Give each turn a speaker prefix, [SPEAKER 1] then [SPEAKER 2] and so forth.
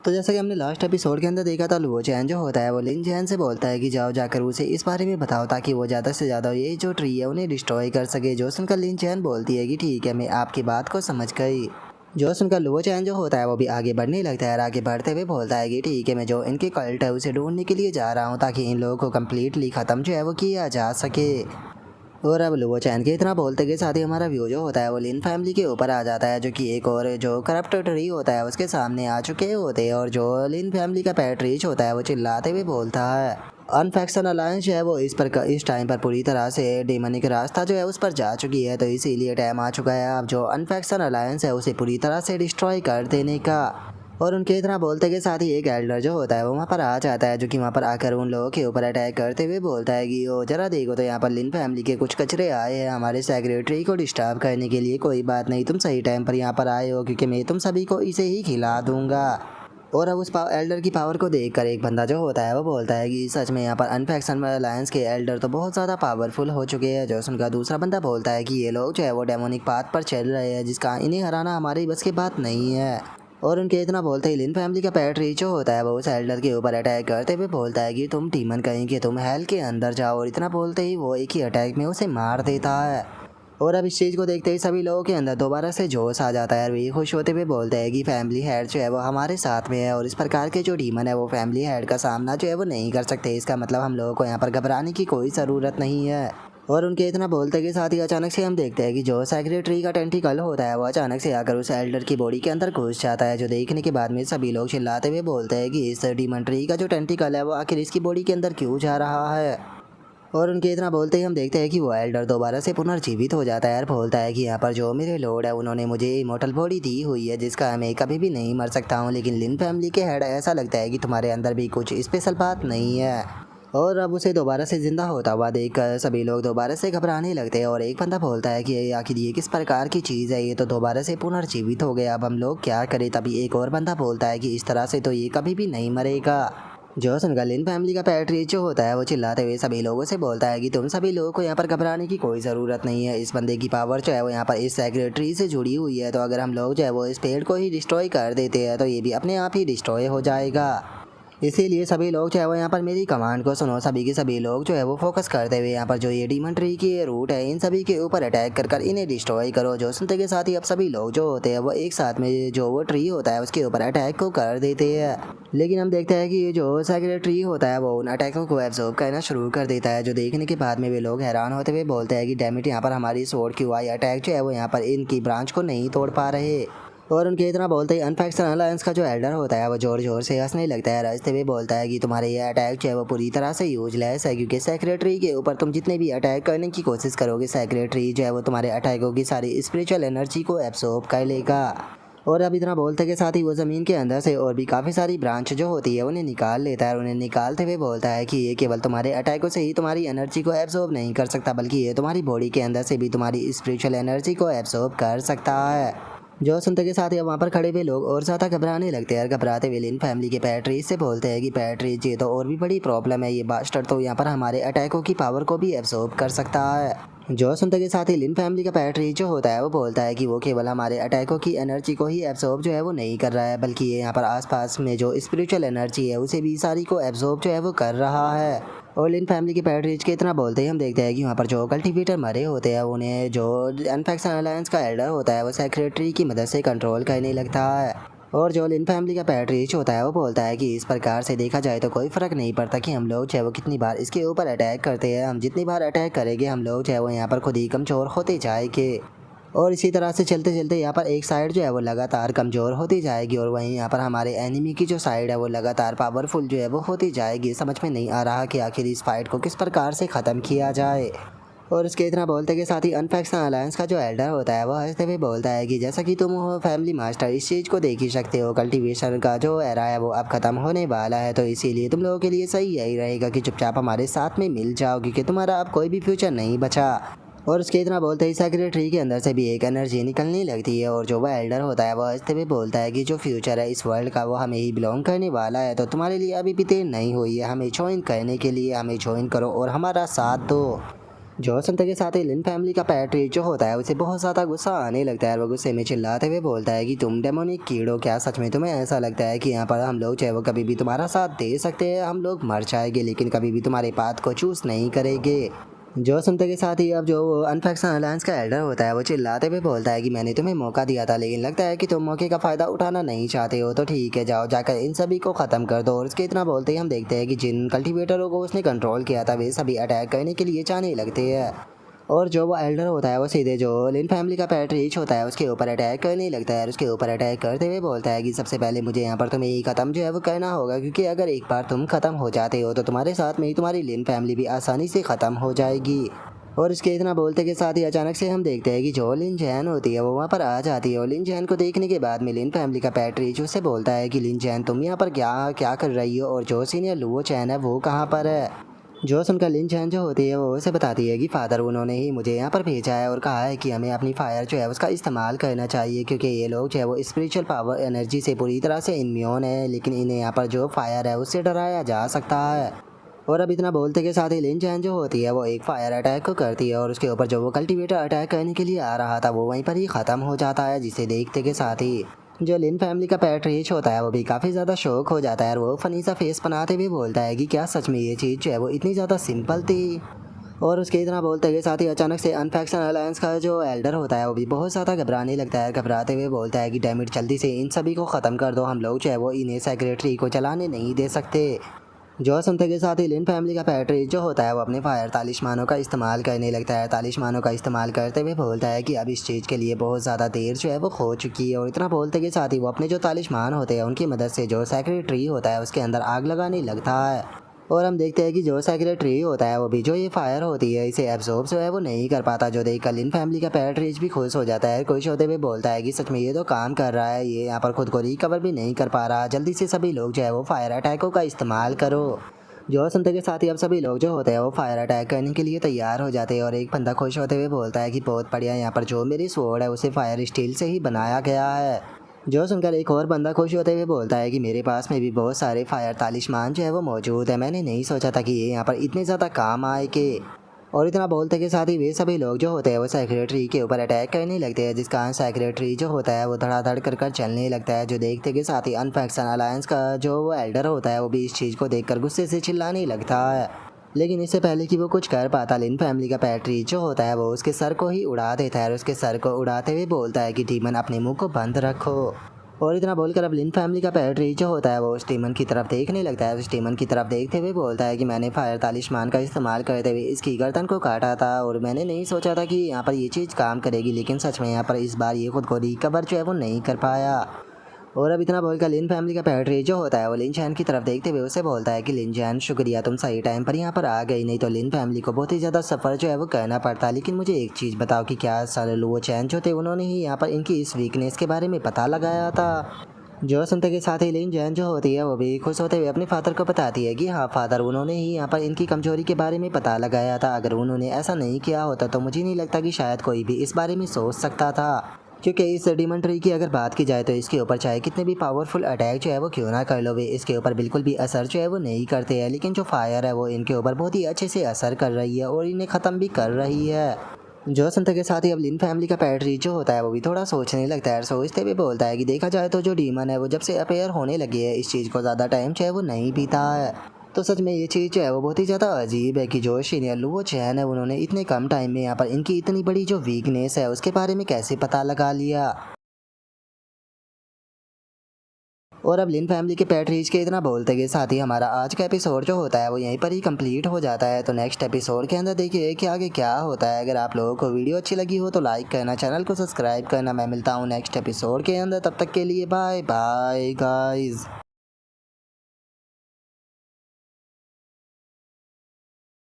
[SPEAKER 1] तो जैसा कि हमने लास्ट एपिसोड के अंदर देखा था, लुओ चैन जो होता है वो लिन चैन से बोलता है कि जाओ जाकर उसे इस बारे में बताओ ताकि वो ज़्यादा से ज़्यादा ये जो ट्री है उन्हें डिस्ट्रॉय कर सके। जो सुनकर लिन चैन बोलती है कि ठीक है, मैं आपकी बात को समझ गई। जो सुनकर लुओ चैन जो होता है वो भी आगे बढ़ने लगता है और आगे बढ़ते हुए बोलता है कि ठीक है, मैं जो इनके कल्ट है उसे ढूंढने के लिए जा रहा हूँ ताकि इन लोगों को कम्प्लीटली ख़त्म जो है वो किया जा सके। और अब लुओ चैन के इतना बोलते के साथ ही हमारा व्यू जो होता है वो लिन फैमिली के ऊपर आ जाता है, जो कि एक और जो करप्ट ट्री होता है उसके सामने आ चुके होते हैं। और जो लिन फैमिली का पेट रीच होता है वो चिल्लाते हुए बोलता है अनफैक्शन अलायंस जो है वो इस टाइम पर पूरी तरह से डेमनिक रास्ता जो है उस पर जा चुकी है, तो इसीलिए टाइम आ चुका है अब जो अनफैक्शन अलायंस है उसे पूरी तरह से डिस्ट्रॉय कर देने का। और उनके इतना बोलते के साथ ही एक एल्डर जो होता है वो वहाँ पर आ जाता है, जो कि वहाँ पर आकर उन लोगों के ऊपर अटैक करते हुए बोलता है कि ओ जरा देखो तो यहाँ पर लिन फैमिली के कुछ कचरे आए हैं हमारे सेक्रेटरी को डिस्टर्ब करने के लिए। कोई बात नहीं, तुम सही टाइम पर यहाँ पर आए हो क्योंकि मैं तुम सभी को इसे ही खिला दूंगा। और अब उस एल्डर की पावर को देखकर एक बंदा जो होता है वो बोलता है कि सच में यहाँ पर अनफैक्शन अलायंस के एल्डर तो बहुत ज़्यादा पावरफुल हो चुके हैं। जो उनका दूसरा बंदा बोलता है कि ये लोग जो है वो डेमोनिक पाथ पर चल रहे हैं जिसका इन्हें हराना हमारी बस की बात नहीं है। और उनके इतना बोलते ही लिन फैमिली का पेट रीचो होता है वो उस एल्डर के ऊपर अटैक करते हुए बोलता है कि तुम डीमन कहीं कि तुम हेल के अंदर जाओ। और इतना बोलते ही वो एक ही अटैक में उसे मार देता है। और अब इस चीज़ को देखते ही सभी लोगों के अंदर दोबारा से जोश आ जाता है और वे खुश होते हुए बोलते हैं कि फैमिली हेड जो है वो हमारे साथ में है और इस प्रकार के जो डीमन है वो फैमिली हेड का सामना जो है वो नहीं कर सकते। इसका मतलब हम लोगों को यहाँ पर घबराने की कोई ज़रूरत नहीं है। और उनके इतना बोलते के साथ ही अचानक से हम देखते हैं कि जो सेक्रेटरी का टेंटिकल होता है वो अचानक से आकर उस एल्डर की बॉडी के अंदर घुस जाता है, जो देखने के बाद में सभी लोग चिल्लाते हुए बोलते हैं कि इस डीमन ट्री का जो टेंटिकल है वो आखिर इसकी बॉडी के अंदर क्यों जा रहा है। और उनके इतना बोलते ही हम देखते हैं कि वो एल्डर दोबारा से पुनर्जीवित हो जाता है और बोलता है कि यहाँ पर जो मेरे लॉर्ड है उन्होंने मुझे इमोर्टल बॉडी दी हुई है जिसका मैं कभी भी नहीं मर सकता हूँ, लेकिन लिन फैमिली के हेड ऐसा लगता है कि तुम्हारे अंदर भी कुछ स्पेशल बात नहीं है। और अब उसे दोबारा से जिंदा होता हुआ देखकर सभी लोग दोबारा से घबराने लगते हैं और एक बंदा बोलता है कि आखिर ये किस प्रकार की चीज़ है, ये तो दोबारा से पुनर्जीवित हो गया, अब हम लोग क्या करें। तभी एक और बंदा बोलता है कि इस तरह से तो ये कभी भी नहीं मरेगा। जो सुनकर लिन फैमिली का पैट्रिक जो होता है वो चिल्लाते हुए सभी लोगों से बोलता है कि तुम सभी लोगों को यहाँ पर घबराने की कोई ज़रूरत नहीं है। इस बंदे की पावर जो है वो यहाँ पर इस सेक्रेटरी से जुड़ी हुई है, तो अगर हम लोग जो है वो इस पेड़ को ही डिस्ट्रॉय कर देते हैं तो ये भी अपने आप ही डिस्ट्रॉय हो जाएगा। इसीलिए सभी लोग जो है वो यहाँ पर मेरी कमांड को सुनो। सभी के सभी लोग जो है वो फोकस करते हुए यहाँ पर जो ये डीमन ट्री की रूट है इन सभी के ऊपर अटैक कर कर इन्हें डिस्ट्रॉय करो। जो सुनते के साथ ही अब सभी लोग जो होते हैं वो एक साथ में जो वो ट्री होता है उसके ऊपर अटैक को कर देते हैं। लेकिन हम देखते हैं कि ये जो सेक्रेटरी ट्री होता है वो उन अटैकों को एब्जॉर्ब करना शुरू कर देता है, जो देखने के बाद में वे लोग हैरान होते हुए बोलते हैं कि डैमिट यहाँ पर हमारी स्वॉर्ड क्यों आई, अटैक जो है वो यहाँ पर इनकी ब्रांच को नहीं तोड़ पा रहे। और उनके इतना बोलते ही अनफैक्शन अलायंस का जो एल्डर होता है वो जोर जोर से हंसने लगता है, रस्ते में बोलता है कि तुम्हारे ये अटैक जो है वो पूरी तरह से यूजलेस है, क्योंकि सेक्रेटरी के ऊपर तुम जितने भी अटैक करने की कोशिश करोगे सेक्रेटरी जो है वो तुम्हारे अटैकों की सारी स्पिरिचुअल एनर्जी को एब्सॉर्ब कर लेगा। और अब इतना बोलते के साथ ही वो ज़मीन के अंदर से और भी काफ़ी सारी ब्रांच जो होती है उन्हें निकाल लेता है और उन्हें निकालते हुए बोलता है कि ये केवल तुम्हारे अटैकों से ही तुम्हारी एनर्जी को एब्सॉर्ब नहीं कर सकता, बल्कि ये तुम्हारी बॉडी के अंदर से भी तुम्हारी स्पिरिचुअल एनर्जी को एब्सॉर्ब कर सकता है। जो सुनते के साथ ही वहाँ पर खड़े हुए लोग और ज़्यादा घबराने लगते हैं और घबराते हुए लिन फैमिली के पैट्रीज से बोलते हैं कि पैट्रीज ये तो और भी बड़ी प्रॉब्लम है, ये बास्टर्ड तो यहाँ पर हमारे अटैकों की पावर को भी एब्सॉर्ब कर सकता है। जो सुनते के साथ ही लिन फैमिली का पैट्रीज जो होता है वो बोलता है कि वो केवल हमारे अटैकों की एनर्जी को ही एब्सॉर्ब जो है वो नहीं कर रहा है, बल्कि ये यहाँ पर आसपास में जो स्पिरिचुअल एनर्जी है उसे भी सारी को एब्सॉर्ब जो है वो कर रहा है। और लिन फैमिली के पैट्रीज के इतना बोलते ही हम देखते हैं कि वहाँ पर जो कल्टिवेटर मरे होते हैं उन्हें जो अनफैक्शन अलायंस का एल्डर होता है वो सेक्रेटरी की मदद से कंट्रोल करने लगता है। और जो लिन फैमिली का पैट्रीज होता है वो बोलता है कि इस प्रकार से देखा जाए तो कोई फ़र्क नहीं पड़ता कि हम लोग चाहे वो कितनी बार इसके ऊपर अटैक करते हैं, हम जितनी बार अटैक करेंगे हम लोग चाहे वो यहाँ पर खुद ही कमज़ोर होते जाएंगे। और इसी तरह से चलते चलते यहाँ पर एक साइड जो है वो लगातार कमज़ोर होती जाएगी और वहीं यहाँ पर हमारे एनिमी की जो साइड है वो लगातार पावरफुल जो है वो होती जाएगी। समझ में नहीं आ रहा कि आखिर इस फाइट को किस प्रकार से ख़त्म किया जाए। और उसके इतना बोलते के साथ ही अनफैक्शन अलायंस का जो एल्डर होता है वो हंसते हुए बोलता है कि जैसा कि तुम हो फैमिली मास्टर इस चीज़ को देख ही सकते हो, कल्टीवेशन का जो एरा है वो अब ख़त्म होने वाला है, तो इसीलिए तुम लोगों के लिए सही यही रहेगा कि चुपचाप हमारे साथ में मिल जाओ, क्योंकि तुम्हारा अब कोई भी फ्यूचर नहीं बचा। और उसके इतना बोलते ही सेक्रेटरी के अंदर से भी एक एनर्जी निकलने लगती है और जो वह एल्डर होता है वह हंसते हुए बोलता है कि जो फ्यूचर है इस वर्ल्ड का वो हमें ही बिलोंग करने वाला है, तो तुम्हारे लिए अभी भी देर नहीं हुई है हमें ज्वाइन करने के लिए, हमें ज्वाइन करो और हमारा साथ दो। जो सुनते के साथ ही लिन फैमिली का पैट्रिक जो होता है उसे बहुत ज़्यादा गुस्सा आने लगता है। वो गुस्से में चिल्लाते हुए बोलता है कि तुम डेमोनिक कीड़ो, क्या सच में तुम्हें ऐसा लगता है कि यहाँ पर हम लोग चाहे वो कभी भी तुम्हारा साथ दे सकते हैं? हम लोग मर जाएंगे लेकिन कभी भी तुम्हारे बात को चूज नहीं करेंगे। जो सुनते के साथ ही अब जो अनफैक्शन अलायंस का एल्डर होता है वो चिल्लाते हुए बोलता है कि मैंने तुम्हें मौका दिया था लेकिन लगता है कि तुम मौके का फ़ायदा उठाना नहीं चाहते हो, तो ठीक है, जाओ जाकर इन सभी को ख़त्म कर दो। और उसके इतना बोलते ही हम देखते हैं कि जिन कल्टीवेटरों को उसने कंट्रोल किया था वे सभी अटैक करने के लिए जाने लगते हैं। और जो वो एल्डर होता है वो सीधे जो लिन फैमिली का पैट्रिच होता है उसके ऊपर अटैक करने लगता है। और उसके ऊपर अटैक करते हुए बोलता है कि सबसे पहले मुझे यहाँ पर तुम्हें ख़त्म जो है वो करना होगा, क्योंकि अगर एक बार तुम ख़त्म हो जाते हो तो तुम्हारे साथ में ही तुम्हारी लिन फैमिली भी आसानी से ख़त्म हो जाएगी। और इसके इतना बोलते के साथ ही अचानक से हम देखते हैं कि जो लिन जैन होती है वो वहाँ पर आ जाती है। और लिन जैन को देखने के बाद में लिन फैमिली का पैट्रिच उससे बोलता है कि लिन जैन तुम यहाँ पर क्या क्या कर रही हो, और जो सीनियर लुओ चैन है वो कहाँ पर है। जो सुनकर लिन चैन जो होती है वो उसे बताती है कि फादर उन्होंने ही मुझे यहाँ पर भेजा है और कहा है कि हमें अपनी फायर जो है उसका इस्तेमाल करना चाहिए, क्योंकि ये लोग जो है वो स्पिरिचुअल पावर एनर्जी से पूरी तरह से इम्यून है, लेकिन इन्हें यहाँ पर जो फायर है उससे डराया जा सकता है। और अब इतना बोलते के साथ ही लिन चैन जो होती है वो एक फायर अटैक को करती है और उसके ऊपर जो वो कल्टीवेटर अटैक करने के लिए आ रहा था वो वहीं पर ही ख़त्म हो जाता है, जिसे देखते के साथ ही जो लिन फैमिली का पैट्रिच होता है वो भी काफ़ी ज़्यादा शौक हो जाता है। और वो फनी सा फेस बनाते हुए बोलता है कि क्या सच में ये चीज़ जो है वो इतनी ज़्यादा सिंपल थी। और उसके इतना बोलते के साथ ही अचानक से अनफैक्शन अलायंस का जो एल्डर होता है वो भी बहुत ज़्यादा घबराने लगता है। घबराते हुए बोलता है कि डैमिट जल्दी से इन सभी को ख़त्म कर दो, हम लोग जो है वो इन्हें सेक्रेटरी को चलाने नहीं दे सकते। जो सुनते के साथ ही लिन फैमिली का पैट्रिक जो होता है वो अपने फायर तालिस्मानों का इस्तेमाल करने लगता है। तालिस्मानों का इस्तेमाल करते हुए बोलता है कि अब इस चीज़ के लिए बहुत ज़्यादा देर जो है वो हो चुकी है। और इतना बोलते के साथ ही वो अपने जो तालिस्मान होते हैं उनकी मदद से जो सेक्रेटरी होता है उसके अंदर आग लगाने लगता है। और हम देखते हैं कि जो सेक्रेटरी होता है वो भी जो ये फायर होती है इसे एब्जॉर्ब जो है वो नहीं कर पाता, जो देख कर लिन फैमिली का पैट्रिच भी खुश हो जाता है। खुश होते हुए बोलता है कि सच में ये तो काम कर रहा है, ये यहाँ पर खुद को रिकवर भी नहीं कर पा रहा, जल्दी से सभी लोग जो है वो फायर अटैकों का इस्तेमाल करो। जो सुनते के साथ ही अब सभी लोग जो होते हैं वो फायर अटैक करने के लिए तैयार हो जाते हैं। और एक बंदा खुश होते हुए बोलता है कि बहुत बढ़िया, यहाँ पर जो मेरी स्वॉर्ड है उसे फायर स्टील से ही बनाया गया है। जो सुनकर एक और बंदा खुश होते हुए बोलता है कि मेरे पास में भी बहुत सारे फायर तालिस्मान जो है वो मौजूद है, मैंने नहीं सोचा था कि ये यहाँ पर इतने ज़्यादा काम आए के। और इतना बोलते के साथ ही वे सभी लोग जो होते हैं वो सेक्रेटरी के ऊपर अटैक करने लगते हैं, जिस कारण सेक्रेटरी जो होता है वो धड़ाधड़ कर चलने लगता है। जो देखते के साथ ही अनफैक्शन अलायंस का जो वो एल्डर होता है वो भी इस चीज़ को देखकर गुस्से से चिल्लाने लगता है। लेकिन इससे पहले कि वो कुछ कर पाता लिन फैमिली का पैट्रिक जो होता है वो उसके सर को ही उड़ा देता है। और उसके सर को उड़ाते हुए बोलता है कि डीमन अपने मुंह को बंद रखो। और इतना बोलकर अब लिन फैमिली का पैट्रिक जो होता है वो उस डीमन की तरफ देखने लगता है। उस डीमन की तरफ देखते हुए बोलता है कि मैंने फायर तालिस्मान का इस्तेमाल करते हुए इसकी गर्दन को काटा था और मैंने नहीं सोचा था कि यहाँ पर ये चीज़ काम करेगी, लेकिन सच में यहाँ पर इस बार ये खुद को रिकवर जो है वो नहीं कर पाया। और अब इतना बोलकर लिन फैमिली का पैट्रिक जो होता है वो लिन चैन की तरफ देखते हुए उसे बोलता है कि लिन चैन शुक्रिया, तुम सही टाइम पर यहाँ पर आ गई, नहीं तो लिन फैमिली को बहुत ही ज़्यादा सफ़र जो है वो करना पड़ता। लेकिन मुझे एक चीज़ बताओ कि क्या सारे लुओ चैन जो थे उन्होंने ही यहाँ पर इनकी इस वीकनेस के बारे में पता लगाया था। जो सुनते के साथ ही लिन जैन जो होती है वो भी खुश होते हुए अपने फादर को बताती है कि हाँ फादर, उन्होंने ही यहाँ पर इनकी कमजोरी के बारे में पता लगाया था। अगर उन्होंने ऐसा नहीं किया होता तो मुझे नहीं लगता कि शायद कोई भी इस बारे में सोच सकता था, क्योंकि इस डीमन ट्री की अगर बात की जाए तो इसके ऊपर चाहे कितने भी पावरफुल अटैक जो है वो क्यों ना कर लो, वे इसके ऊपर बिल्कुल भी असर जो है वो नहीं करते हैं। लेकिन जो फायर है वो इनके ऊपर बहुत ही अच्छे से असर कर रही है और इन्हें ख़त्म भी कर रही है। जो सुनते के साथ ही अब लिन फैमिली का पैट्रिक जो होता है वो भी थोड़ा सोचने लगता है। सोचते हुए बोलता है कि देखा जाए तो जो डीमन है वो जब से अपेयर होने लगी है इस चीज़ को ज़्यादा टाइम जो है वो नहीं पीता है। तो सच में ये चीज़ जो है वो बहुत ही ज़्यादा अजीब है कि जो सीनियर लुओ चैन है उन्होंने इतने कम टाइम में यहाँ पर इनकी इतनी बड़ी जो वीकनेस है उसके बारे में कैसे पता लगा लिया। और अब लिन फैमिली के पैट्रिच के इतना बोलते के साथ ही हमारा आज का एपिसोड जो होता है वो यहीं पर ही कंप्लीट हो जाता है। तो नेक्स्ट एपिसोड के अंदर देखिए कि आगे क्या होता है। अगर आप लोगों को वीडियो अच्छी लगी हो तो लाइक करना, चैनल को सब्सक्राइब करना। मैं मिलता हूँ नेक्स्ट एपिसोड के अंदर, तब तक के लिए बाय बाय गाइज।